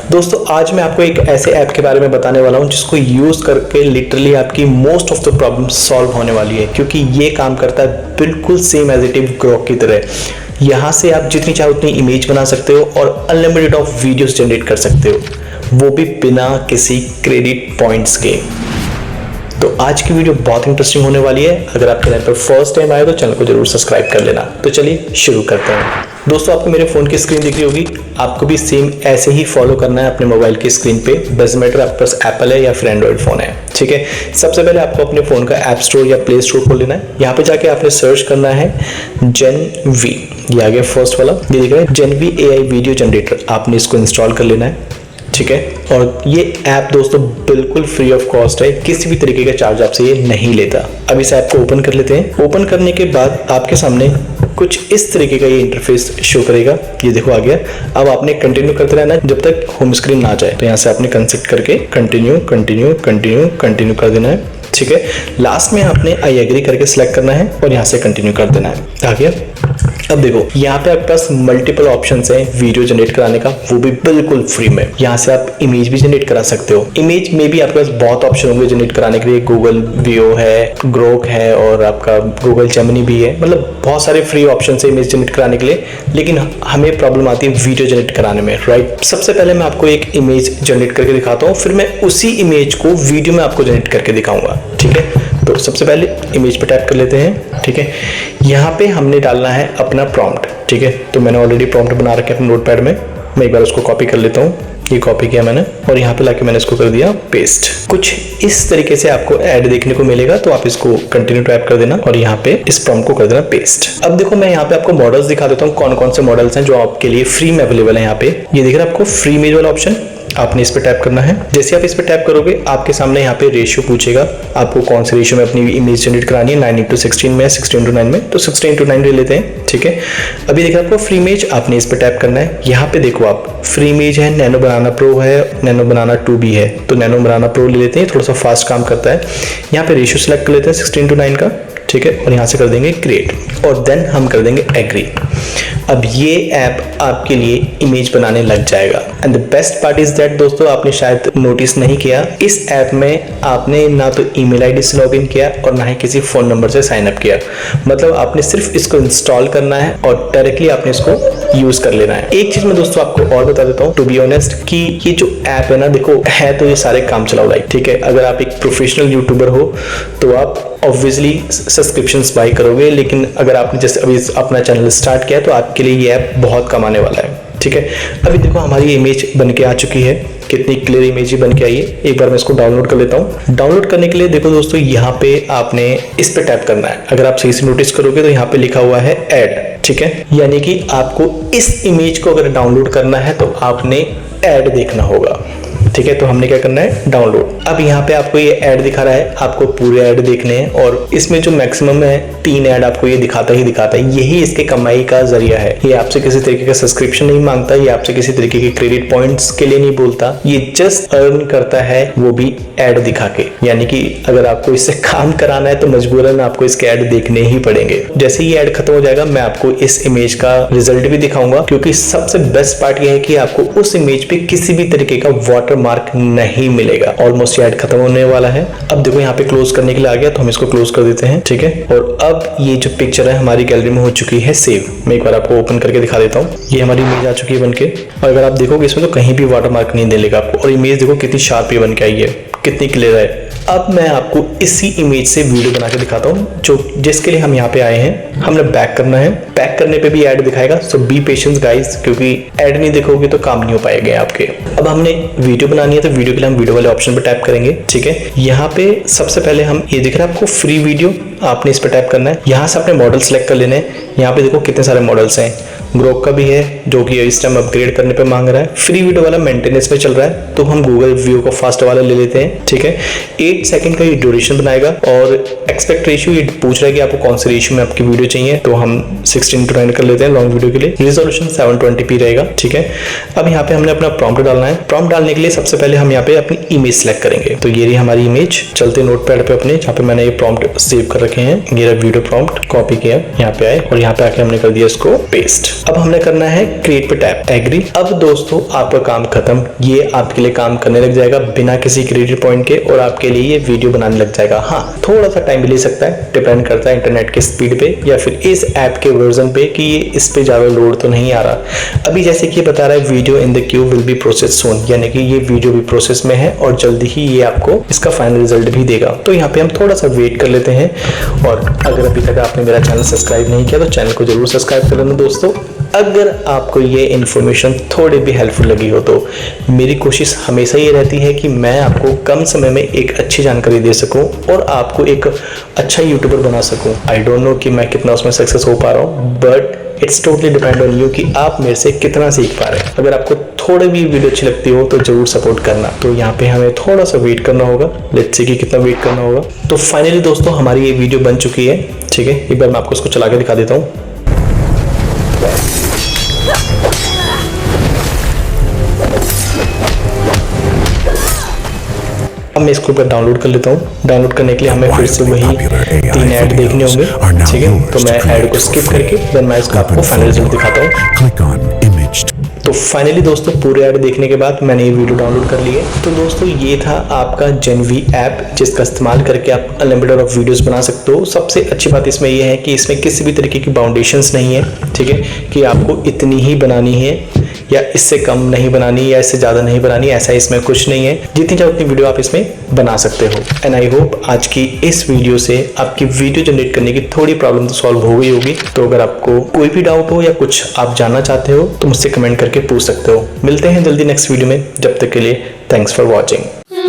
दोस्तों आज मैं आपको एक ऐसे ऐप के बारे में बताने वाला हूं जिसको यूज करके लिटरली आपकी most of the problem solve होने वाली है, क्योंकि ये काम करता है बिल्कुल same as it is Grok की तरह। यहाँ से आप जितनी चाहे उतनी इमेज बना सकते हो और अनलिमिटेड ऑफ वीडियोस जनरेट कर सकते हो, वो भी बिना किसी क्रेडिट पॉइंट्स के। तो आज की वीडियो बहुत इंटरेस्टिंग होने वाली है। अगर आप चैनल पर फर्स्ट टाइम आए तो चैनल को जरूर सब्सक्राइब कर लेना। तो चलिए शुरू करते हैं। दोस्तों आपको मेरे फोन की स्क्रीन दिख रही होगी, आपको भी सेम ऐसे ही फॉलो करना है अपने मोबाइल की स्क्रीन पे। डजंट मैटर आपके पास एप्पल है या फिर एंड्रॉइड फोन है, ठीक है। सबसे पहले आपको अपने फोन का ऐप स्टोर या प्ले स्टोर खोल लेना है। यहाँ पे जाके आपने सर्च करना है जेनवी, ये आ गया फर्स्ट वाला, ये दिख रहा है जेनवी AI वीडियो जनरेटर। आपने इसको इंस्टॉल कर लेना है, ठीक है। और ये ऐप दोस्तों बिल्कुल फ्री ऑफ कॉस्ट है, किसी भी तरीके का चार्ज आपसे ये नहीं लेता। अब इस ऐप को ओपन कर लेते हैं। ओपन करने के बाद आपके सामने कुछ इस तरीके का ये इंटरफेस शो करेगा। ये देखो आ गया। अब आपने कंटिन्यू करते रहना है जब तक होम स्क्रीन ना जाए। तो यहाँ से आपने कंसेप्ट करके कंटिन्यू कंटिन्यू कंटिन्यू कंटिन्यू कर देना है, ठीक है। लास्ट में आपने आई एग्री करके सिलेक्ट करना है और यहाँ से कंटिन्यू कर देना है। आ गया। अब देखो यहाँ पे आपके पास मल्टीपल ऑप्शंस हैं वीडियो जनरेट कराने का, वो भी बिल्कुल फ्री में। यहाँ से आप इमेज भी जनरेट करा सकते हो। इमेज में भी आपके पास बहुत ऑप्शन होंगे जनरेट कराने के लिए। गूगल वीओ है, ग्रोक है और आपका गूगल जेमिनी भी है। मतलब बहुत सारे फ्री ऑप्शन है इमेज जनरेट कराने के लिए, लेकिन हमें प्रॉब्लम आती है वीडियो जनरेट कराने में, राइट। सबसे पहले मैं आपको एक इमेज जनरेट करके दिखाता हूँ, फिर मैं उसी इमेज को वीडियो में आपको जनरेट करके दिखाऊंगा, ठीक है। तो सबसे पहले इमेज पे टैप कर लेते हैं, ठीक है। यहाँ पे हमने डालना है अपना प्रॉम्प्ट, ठीक है। तो मैंने ऑलरेडी प्रॉम्प्ट बना रखा है अपने नोटपैड में। मैं एक बार उसको कॉपी कर लेता हूँ। ये कॉपी किया मैंने और यहाँ पे लाके मैंने इसको कर दिया पेस्ट। कुछ इस तरीके से आपको ऐड देखने को मिलेगा, तो आप इसको कंटिन्यू टैप कर देना और यहाँ पे इस प्रॉम्प्ट को कर देना पेस्ट। अब देखो मैं यहाँ पे आपको मॉडल्स दिखा देता हूँ, कौन कौन से मॉडल्स हैं जो आपके लिए फ्री में अवेलेबल है। यहाँ पे ये दिख रहा है आपको फ्री इमेज वाला ऑप्शन, आपने इस पे टैप करना है। जैसे आप इस पे टैप करोगे आपके सामने यहाँ पे रेशियो पूछेगा, आपको कौन से रेशियो में अपनी इमेज जनरेट करानी है। 9:16 में, 16:9 में, तो 16:9 ले लेते हैं, ठीक है। अभी देखिए आपको फ्री इमेज, आपने इस पे टैप करना है। यहाँ पे देखो आप फ्री इमेज है, नैनो बनाना प्रो है, नैनो बनाना 2B है। तो नैनो बनाना प्रो ले लेते हैं, थोड़ा सा फास्ट काम करता है। यहाँ पे रेशियो सेलेक्ट कर लेते हैं 16:9 का, ठीक है। और यहाँ से कर देंगे क्रिएट और देन हम कर देंगे एग्री। अब ये ऐप आपके लिए इमेज बनाने लग जाएगा। And the best part is that दोस्तों, आपने शायद नोटिस नहीं किया, इस ऐप में आपने ना तो ईमेल आईडी से लॉगिन किया और ना ही किसी फोन नंबर से साइन अप किया। मतलब आपने सिर्फ इसको इंस्टॉल करना है और डायरेक्टली आपने इसको यूज कर लेना है। एक चीज मैं दोस्तों आपको और बता देता हूँ, टू बी ऑनेस्ट, कि ये जो ऐप है ना, देखो है तो ये सारे काम चलाओ लाइक, ठीक है। अगर आप एक प्रोफेशनल यूट्यूबर हो तो आप ऑब्वियसली सब्सक्रिप्शंस बाय करोगे, लेकिन अगर आपने जैसे अभी अपना चैनल स्टार्ट किया तो आपके लिए ये ऐप बहुत कमाने वाला है, ठीक है। अभी देखो हमारी इमेज बन के आ चुकी है, कितनी क्लियर इमेज ही बन के आई है। एक बार मैं इसको डाउनलोड कर लेता हूँ। डाउनलोड करने के लिए देखो दोस्तों यहाँ पे आपने इस पे टैप करना है। अगर आप सही से नोटिस करोगे तो यहाँ पे लिखा हुआ है ऐड, ठीक है। यानी कि आपको इस इमेज को अगर डाउनलोड करना है तो आपने ऐड देखना होगा, ठीक है। तो हमने क्या करना है, डाउनलोड। अब यहाँ पे आपको ये ऐड दिखा रहा है, आपको पूरे ऐड देखने हैं और इसमें जो मैक्सिमम है 3 ऐड आपको ये दिखाता ही दिखाता है। यही इसके कमाई का जरिया है। ये आपसे किसी तरीके का सब्सक्रिप्शन नहीं मांगता, ये आपसे किसी तरीके के क्रेडिट पॉइंट्स के लिए नहीं बोलता, ये जस्ट अर्न करता है, वो भी ऐड दिखा के। यानी कि अगर आपको इससे काम कराना है तो मजबूरन आपको इसके ऐड देखने ही पड़ेंगे। जैसे ही ऐड खत्म हो जाएगा मैं आपको इस इमेज का रिजल्ट भी दिखाऊंगा, क्योंकि सबसे बेस्ट पार्ट यह है कि आपको उस इमेज पे किसी भी तरीके का वाटर मार्क नहीं मिलेगा। ऑलमोस्ट ऐड खत्म होने वाला है। अब देखो यहाँ पे क्लोज करने के लिए आ गया, तो हम इसको क्लोज कर देते हैं, ठीक है। और अब ये जो पिक्चर है हमारी गैलरी में हो चुकी है सेव। मैं एक बार आपको ओपन करके दिखा देता हूँ। ये हमारी इमेज आ चुकी है बनके, और अगर आप देखोगे इसमें तो कहीं भी वाटर मार्क नहीं मिलेगा आपको। और इमेज देखो कितनी शार्प बन के आई है, कितनी क्लियर है। अब मैं आपको इसी इमेज से वीडियो बना के दिखाता हूँ, जो जिसके लिए हम यहाँ पे आए हैं। हमने बैक करना है, बैक करने पे भी ऐड दिखाएगा, सो बी पेशेंस गाइस, क्योंकि ऐड नहीं देखोगे तो काम नहीं हो पाएगा आपके। अब हमने वीडियो बनानी है तो वीडियो के लिए हम वीडियो वाले ऑप्शन पे टैप करेंगे, ठीक है। यहाँ पे सबसे पहले हम ये दिख रहा है आपको फ्री वीडियो, आपने इस पे टैप करना है। यहाँ से अपने मॉडल सेलेक्ट कर लेने हैं। यहाँ पे देखो कितने सारे मॉडल्स हैं। ग्रोक का भी है जो कि इस टाइम अपग्रेड करने पे मांग रहा है। फ्री वीडियो वाला मेंटेनेंस में चल रहा है, तो हम गूगल व्यू को फास्ट वाला ले लेते हैं, ठीक है। 8 सेकंड का ये ड्यूरेशन बनाएगा और एक्सपेक्ट रेशियो ये पूछ रहा है कि आपको कौन से रेशियो में आपकी वीडियो चाहिए, तो हम 16:9 कर लेते हैं लॉन्ग वीडियो के लिए। रिजोल्यूशन 720p रहेगा, ठीक है। अब यहाँ पे हमने अपना प्रॉम्प्ट डालना है। प्रॉम्प्ट डालने के लिए सबसे पहले हम यहाँ पे अपनी इमेज सेलेक्ट करेंगे। तो ये रही हमारी इमेज। चलते नोटपैड पे अपने, जहाँ पे मैंने ये प्रॉम्प्ट सेव कर रखे हैं। ये वीडियो प्रॉम्प्ट कॉपी किया, यहाँ पे आए और यहाँ पे आके हमने कर दिया इसको पेस्ट। अब हमने करना है क्रिएट पे टैप, एग्री। अब दोस्तों आपका काम खत्म, ये आपके लिए काम करने लग जाएगा बिना किसी क्रिएटिव पॉइंट के, और आपके लिए ये वीडियो बनाने लग जाएगा। हाँ, थोड़ा सा टाइम भी ले सकता है, डिपेंड करता है इंटरनेट के स्पीड पे या फिर इस ऐप के वर्जन पे कि ये इस पे ज्यादा लोड तो नहीं आ रहा। अभी जैसे कि बता रहा है video in the queue will be process soon, यानी कि ये वीडियो भी प्रोसेस में है और जल्दी ही ये आपको इसका फाइनल रिजल्ट भी देगा। तो यहाँ पे हम थोड़ा सा वेट कर लेते हैं। और अगर अभी तक आपने मेरा चैनल सब्सक्राइब नहीं किया तो चैनल को जरूर सब्सक्राइब कर लेना दोस्तों। अगर आपको ये इन्फॉर्मेशन थोड़ी भी हेल्पफुल लगी हो तो मेरी कोशिश हमेशा ये रहती है कि मैं आपको कम समय में एक अच्छी जानकारी दे सकूं और आपको एक अच्छा यूट्यूबर बना सकूं। आई डोंट नो कि मैं कितना उसमें सक्सेस हो पा रहा हूं, but it's totally depend on you कि आप मेरे से कितना सीख पा रहे हैं। अगर आपको थोड़ी भी वीडियो अच्छी लगती हो तो जरूर सपोर्ट करना। तो यहाँ पे हमें थोड़ा सा वेट करना होगा, लेट्स सी कि कितना वेट करना होगा। तो फाइनली दोस्तों हमारी ये वीडियो बन चुकी है, ठीक है। एक बार मैं आपको इसको चला के दिखा देता हूँ। अब मैं इसको ऊपर डाउनलोड कर लेता हूँ। डाउनलोड करने के लिए हमें फिर से वही 3 ऐड देखने होंगे, ठीक है। तो मैं ऐड को स्किप करके देन मैं इसका आपको फाइनल रिजल्ट दिखाता हूँ। तो फाइनली दोस्तों पूरे ऐड देखने के बाद मैंने ये वीडियो डाउनलोड कर ली है। तो दोस्तों ये था आपका जेनवी ऐप, जिसका इस्तेमाल करके आप अनलिमिटेड ऑफ वीडियोस बना सकते हो। सबसे अच्छी बात इसमें ये है कि इसमें किसी भी तरीके की बाउंडेशंस नहीं है, ठीक है, कि आपको इतनी ही बनानी है या इससे कम नहीं बनानी या इससे ज़्यादा नहीं बनानी, ऐसा इसमें कुछ नहीं है। जितनी चाहे उतनी वीडियो आप इसमें बना सकते हो। एंड आई होप आज की इस वीडियो से आपकी वीडियो जनरेट करने की थोड़ी प्रॉब्लम तो सॉल्व हो गई होगी। तो अगर आपको कोई भी डाउट हो या कुछ आप जानना चाहते हो तो मुझसे कमेंट करके पूछ सकते हो। मिलते हैं जल्दी नेक्स्ट वीडियो में, जब तक के लिए थैंक्स फॉर वॉचिंग।